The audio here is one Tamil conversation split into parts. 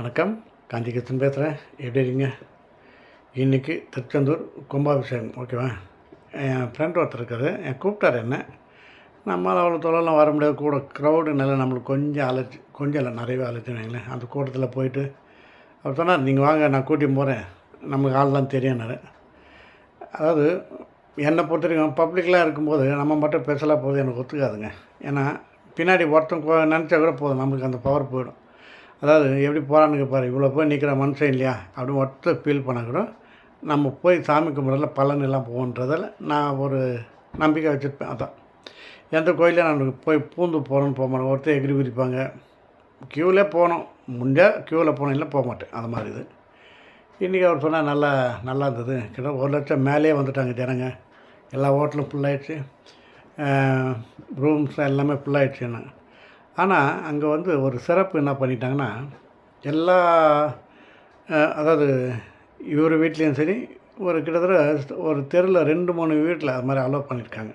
வணக்கம். காஞ்சி கிருஷ்ணன் பேசுகிறேன். எப்படி இருக்கீங்க? இன்றைக்கி திருச்செந்தூர் கும்பாபிஷேகம், ஓகேவா? என் ஃப்ரெண்ட் ஒருத்தர் இருக்கார், கூப்பிட்டார் என்ன. நம்மளால் அவ்வளோ தொலைலாம் வர முடியாது, கூட க்ரௌடுனால நம்மளுக்கு கொஞ்சம் இல்லை நிறையவே அலர்ஜின்னு வைங்களேன். அந்த கூட்டத்தில் போயிட்டு அவர் சொன்னார், நீங்கள் வாங்க நான் கூட்டின்னு போகிறேன், நமக்கு ஆள்லாம் தெரியும்னாரு. அதாவது என்னை பொறுத்த வரைக்கும் பப்ளிக்லாம் இருக்கும்போது நம்ம மட்டும் ஸ்பெஷலாக போகுது எனக்கு ஒத்துக்காதுங்க. ஏன்னா பின்னாடி ஒருத்தன் நினச்சா கூட போதும், நம்மளுக்கு அந்த பவர் போயிடும். அதாவது எப்படி போகிறானுங்க பாரு, இவ்வளோ போய் நிற்கிற மனுஷன் இல்லையா அப்படின்னு ஒருத்தர் ஃபீல் பண்ணால் கூட நம்ம போய் சாமி கும்பிட்றதுல பலன் எல்லாம் போகுன்றதில் நான் ஒரு நம்பிக்கை வச்சுருப்பேன். அதான் எந்த கோயிலையும் நான் போய் பூந்து போகிறோன்னு போக மாட்டேன். ஒருத்தர் எகிரி குதிப்பாங்க, க்யூவிலே போகணும், முடிஞ்சால் க்யூவில் போகணும், இல்லை போக மாட்டேன். அது மாதிரி இது. இன்றைக்கி அவர் சொன்னால் நல்லா இருந்தது. கிட்ட 1,00,000 மேலேயே வந்துட்டாங்க ஜனங்க. எல்லா ஹோட்டலும் ஃபுல்லாகிடுச்சு, ரூம்ஸ் எல்லாமே ஃபுல்லாகிடுச்சுன்னு. ஆனால் அங்கே வந்து ஒரு சிறப்பு என்ன பண்ணிட்டாங்கன்னா, எல்லா அதாவது இவர் வீட்லேயும் சரி, ஒரு கிட்டத்தட்ட ஒரு தெருவில் 2-3 வீட்டில் அது மாதிரி அலோவ் பண்ணியிருக்காங்க.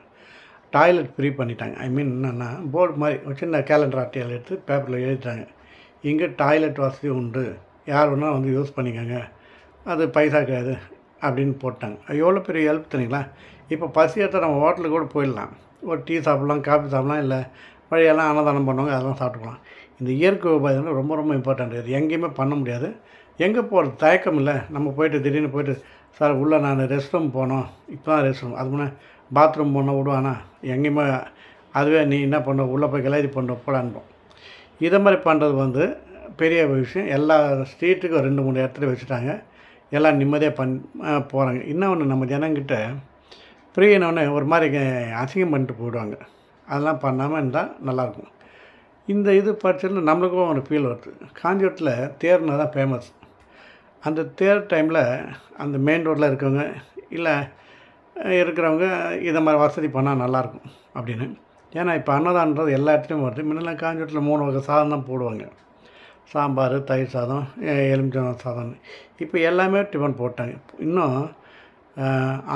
டாய்லெட் ஃப்ரீ பண்ணிட்டாங்க. ஐ மீன் என்னென்னா, போர்டு மாதிரி ஒரு சின்ன கேலண்டர் அட்டையால் எடுத்து பேப்பரில் எழுதிட்டாங்க, இங்கே டாய்லெட் வசதி உண்டு, யார் வேணால் வந்து யூஸ் பண்ணிக்கோங்க, அது பைசா கிடையாது அப்படின்னு போட்டாங்க. எவ்வளோ பெரிய ஹெல்ப் தெரியுங்களா? இப்போ பசி எடுத்தால் நம்ம ஹோட்டலுக்கு கூட போயிடலாம், ஒரு டீ சாப்பிட்லாம், காஃபி சாப்பிட்லாம், இல்லை வழியெல்லாம் அன்னதானம் பண்ணுவாங்க, அதெல்லாம் சாப்பிட்டுக்கலாம். இந்த இயற்கை உபாயம் ரொம்ப ரொம்ப இம்பார்ட்டண்ட். இது எங்கேயுமே பண்ண முடியாது. எங்கே போகிறது தயக்கம் இல்லை. நம்ம போய்ட்டு திடீர்னு போய்ட்டு, சார் உள்ளே நான் ரெஸ்ட் ரூம் போனோம், இப்போ தான் ரெஸ்ட் ரூம், அது முன்னே பாத்ரூம் போனால் விடுவானா? எங்கேயுமே அதுவே நீ என்ன பண்ண, உள்ளே போய் கிளறி பண்ணுற போல அனுப்போம். இதை மாதிரி பண்ணுறது வந்து பெரிய விஷயம். எல்லா ஸ்ட்ரீட்டுக்கும் 2-3 இடத்துல வச்சுட்டாங்க. எல்லாம் நிம்மதியாக போகிறாங்க. இன்னொன்று, நம்ம ஜனங்கிட்ட ஃப்ரீனோடனே ஒரு மாதிரி அசிங்கம் பண்ணிட்டு போயிடுவாங்க. அதெல்லாம் பண்ணாமல் இருந்தால் நல்லாயிருக்கும். இந்த இது படிச்சதில் நம்மளுக்கும் ஒரு ஃபீல் வருது. காஞ்சிபுரத்தில் தேர்னா தான் ஃபேமஸ். அந்த தேர் டைமில் அந்த மெயின் ரோட்டில் இருக்கவங்க இல்லை இருக்கிறவங்க இதை மாதிரி வசதி பண்ணால் நல்லாயிருக்கும் அப்படின்னு. ஏன்னா இப்போ அன்னதானன்றது எல்லா இடத்துலையும் வருது. முன்னெல்லாம் காஞ்சிபுரத்தில் 3 வகை சாதம் தான் போடுவாங்க, சாம்பார், தயிர் சாதம், எலுமிச்சம் சாதம். இப்போ எல்லாமே டிஃபன் போட்டாங்க. இன்னும்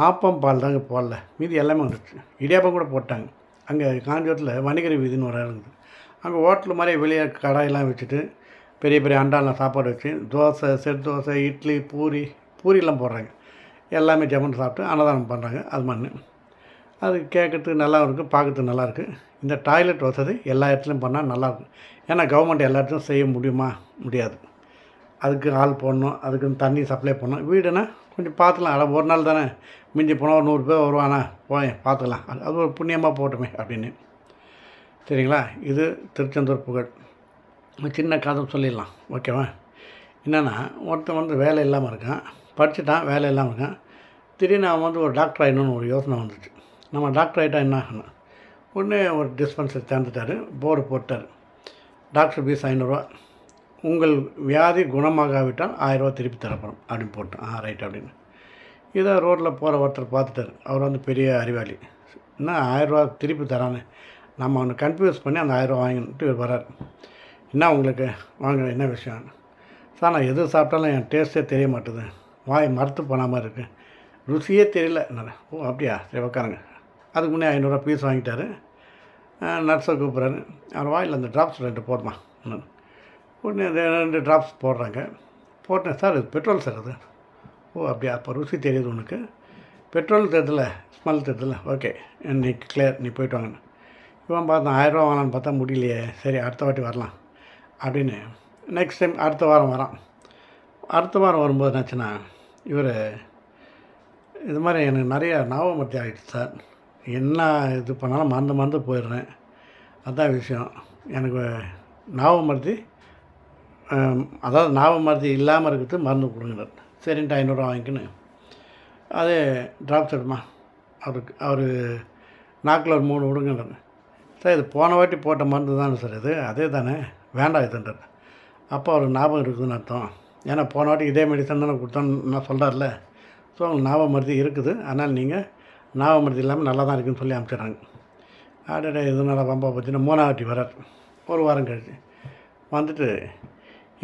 ஆப்பம் பால் தாங்க போடல, மீதி எல்லாமே வந்துடுச்சு. இடியாப்பம் கூட போட்டாங்க. அங்கே காஞ்சிபுரத்தில் வணிகர் வீதின்னு ஒரு இடம் இருக்குது. அங்கே ஹோட்டல் மாதிரி வெளியே கடாயெல்லாம் வச்சுட்டு பெரிய பெரிய அண்டாலாம் சாப்பாடு வச்சு தோசை, செட் தோசை, இட்லி, பூரியெல்லாம் போடுறாங்க. எல்லாமே ஜமன் சாப்பிட்டு அன்னதானம் பண்ணுறாங்க. அது மாதிரி அது கேட்குறதுக்கு நல்லா இருக்குது, பார்க்குறதுக்கு நல்லாயிருக்கு. இந்த டாய்லெட் வசதி எல்லா இடத்துலையும் பண்ணால் நல்லாயிருக்கும். ஏன்னா கவர்மெண்ட் எல்லா இடத்துலையும் செய்ய முடியாது. அதுக்கு ஆள் போடணும், அதுக்கு தண்ணி சப்ளை பண்ணணும். வீடுனா கொஞ்சம் பார்த்துக்கலாம். அட ஒரு நாள் தானே, மிஞ்சி போனால் 100 பேர் வருவானா, போய் பார்த்துக்கலாம், அது ஒரு புண்ணியமாக போட்டுமே அப்படின்னு. சரிங்களா? இது திருச்செந்தூர் புகழ். சின்ன கதை சொல்லிடலாம், ஓகேவா? என்னென்னா, ஒருத்தன் வந்து வேலை இல்லாமல் இருக்கான், படிச்சுட்டான், வேலை இல்லாமல் இருக்கான். திடீர்னு அவன் வந்து ஒரு டாக்டர் ஆகிடணும்னு ஒரு யோசனை வந்துச்சு. நம்ம டாக்டர் ஆகிட்டா என்ன ஆகணும்? உடனே ஒரு டிஸ்பென்சரி திறந்துட்டார், போர்டு போட்டார், டாக்டர் ஃபீஸ் 500 ரூபா, உங்கள் வியாதி குணமாகாவிட்டால் 1000 ரூபா திருப்பி தரப்படும் அப்படின்னு போட்டேன். ரைட் அப்படின்னு. இதை ரோட்டில் போகிற ஒருத்தர் பார்த்துட்டார். அவர் வந்து பெரிய அறிவாளி. என்ன 1000 ரூபா திருப்பி தரானே, நம்ம அவனை கன்ஃபியூஸ் பண்ணி அந்த 1000 ரூபா வாங்கிட்டு இவர் வரார். என்ன உங்களுக்கு வாங்க, என்ன விஷயம்? சார், நான் எது சாப்பிட்டாலும் என் டேஸ்ட்டே தெரிய மாட்டுது, வாய் மறுத்து போனாமல் இருக்குது, ருசியே தெரியல. என்ன? ஓ அப்படியா, சரி உட்காருங்க. அதுக்கு முன்னே 500 ரூபா பீஸ் வாங்கிட்டார். நர்ஸை கூப்பிட்றாரு. அவர் வாயில் அந்த ட்ராப்ஸ் 2 போடுமா. உடனே 2 ட்ராப்ஸ் போடுறாங்க. போட்டேன். சார் இது பெட்ரோல் சார் அது. ஓ அப்படியா, அப்போ ருசி தெரியுது உனக்கு, பெட்ரோல் தெரியுதுல, ஸ்மெல் தெரியுதுல, ஓகே நீ கிளியர், நீ போய்ட்டு வாங்கன்னு. இவன் பார்த்தா 1000 ரூபா வாங்கலான்னு பார்த்தா முடியலையே, சரி அடுத்த வாட்டி வரலாம் அப்படின்னு நெக்ஸ்ட் டைம் அடுத்த வாரம் வரான். அடுத்த வாரம் வரும்போது என்னாச்சுன்னா, இவர் இது மாதிரி எனக்கு நிறைய ஞாபகமர்த்தி ஆகிடுச்சு சார், என்ன இது பண்ணாலும் மறந்து போயிடுறேன், அதுதான் விஷயம், எனக்கு ஞாபகமர்த்தி அதாவது ஞாபகமர்த்தி இல்லாமல் இருக்கிறது மருந்து கொடுங்கிறார். சரின்ட்டு 500 ரூபா வாங்கிக்கின்னு அதே ட்ராப்ஸ் எடுமா, அவர் நாக்கில் ஒரு 3 விடுங்கன்றார். சார் இது போன வாட்டி போட்ட மருந்து தானே சார், இது அதே தானே, வேண்டாம் இதுன்றார். அப்போ அவர் ஞாபகம் இருக்குதுன்னு அர்த்தம். ஏன்னா போன வாட்டி இதே மெடிசன் தானே கொடுத்தோன்னு நான் சொல்கிறார்ல. ஸோ உங்களுக்கு ஞாபக மருதி இருக்குது, அதனால் நீங்கள் ஞாபக மருதி இல்லாமல் நல்லா தான் இருக்குதுன்னு சொல்லி அனுப்பிச்சிட்றாங்க. ஆடே இதனால ரொம்ப பார்த்தீங்கன்னா 3ஆவது வாட்டி வரார். ஒரு வாரம் கழிச்சு வந்துட்டு,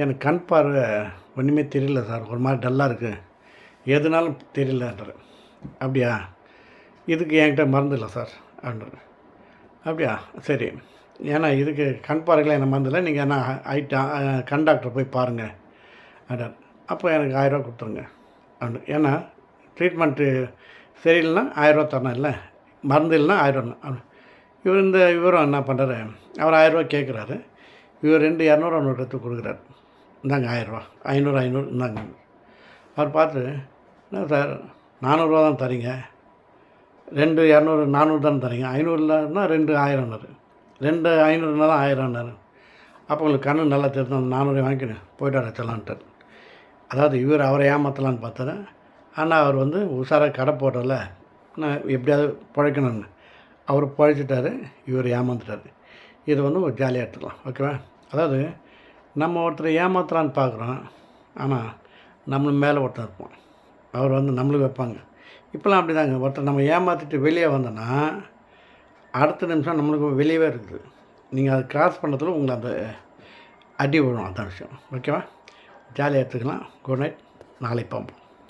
எனக்கு கண் பார்வை ஒன்றுமே தெரியல சார், ஒரு மாதிரி டல்லாக இருக்குது, எதுனாலும் தெரியலன்றார். அப்படியா, இதுக்கு என்கிட்ட மருந்து இல்லை சார் அப்படின்றார். அப்படியா, சரி, ஏன்னா இதுக்கு கண் பார்வையில் என்ன மருந்து இல்லை, நீங்கள் என்ன கண் டாக்டரை போய் பாருங்கள் அப்படின்னாரு. அப்போ எனக்கு 1000 ரூபா கொடுத்துருங்க அப்படின்னு. ஏன்னா ட்ரீட்மெண்ட்டு சரியில்லைன்னா 1000 ரூபா தரணும் இல்லை, மருந்து இல்லைன்னா 1000 ரூபா அப்படி. இவரும் என்ன பண்ணுறாரு, அவர் 1000 ரூபா கேட்குறாரு. இவர் 2 200 நோட்டு எடுத்து கொடுக்குறாரு. இந்தாங்க 1000 ரூபா, 500 500 இந்தாங்க. அவர் பார்த்து, என்ன சார் 400 ரூபா தான் தரீங்க, 2 200 400 தானே தரீங்க, 500 இல்லைன்னா 2 1000ன்னாரு. 2 500னா தான் 1000ன்னாரு. அப்போ உங்களுக்கு கண்ணு நல்லா தெரிஞ்சு அந்த 400 வாங்கிக்கின்னு போய்ட்டு வர சொல்லலான்ட்டார். அதாவது இவர் அவரை ஏமாற்றலான்னு பார்த்தாரு. ஆனால் அவர் வந்து உஷாராக கடை போடுறல, நான் எப்படியாவது பிழைக்கணும்னு அவர் பிழைச்சிட்டாரு, இவர் ஏமாந்துட்டார். இது வந்து ஒரு ஜாலியாக எடுத்துக்கலாம். ஓகேவா? அதாவது நம்ம ஒருத்தரை ஏமாற்றலான்னு பார்க்குறோம், ஆனால் நம்மளுக்கு மேலே ஒருத்தர் இருப்போம், அவர் வந்து நம்மளுக்கு வைப்பாங்க. இப்போலாம் அப்படி தாங்க, ஒருத்தர் நம்ம ஏமாற்றிட்டு வெளியே வந்தோன்னா அடுத்த நிமிஷம் நம்மளுக்கு வெளியவே இருக்குது. நீங்கள் அதை கிராஸ் பண்ணுறதுல உங்களை அந்த அடி விழும். அதான் விஷயம். ஓகேவா? ஜாலியாக எடுத்துக்கலாம். Good night. நாளைக்கு பார்ப்போம்.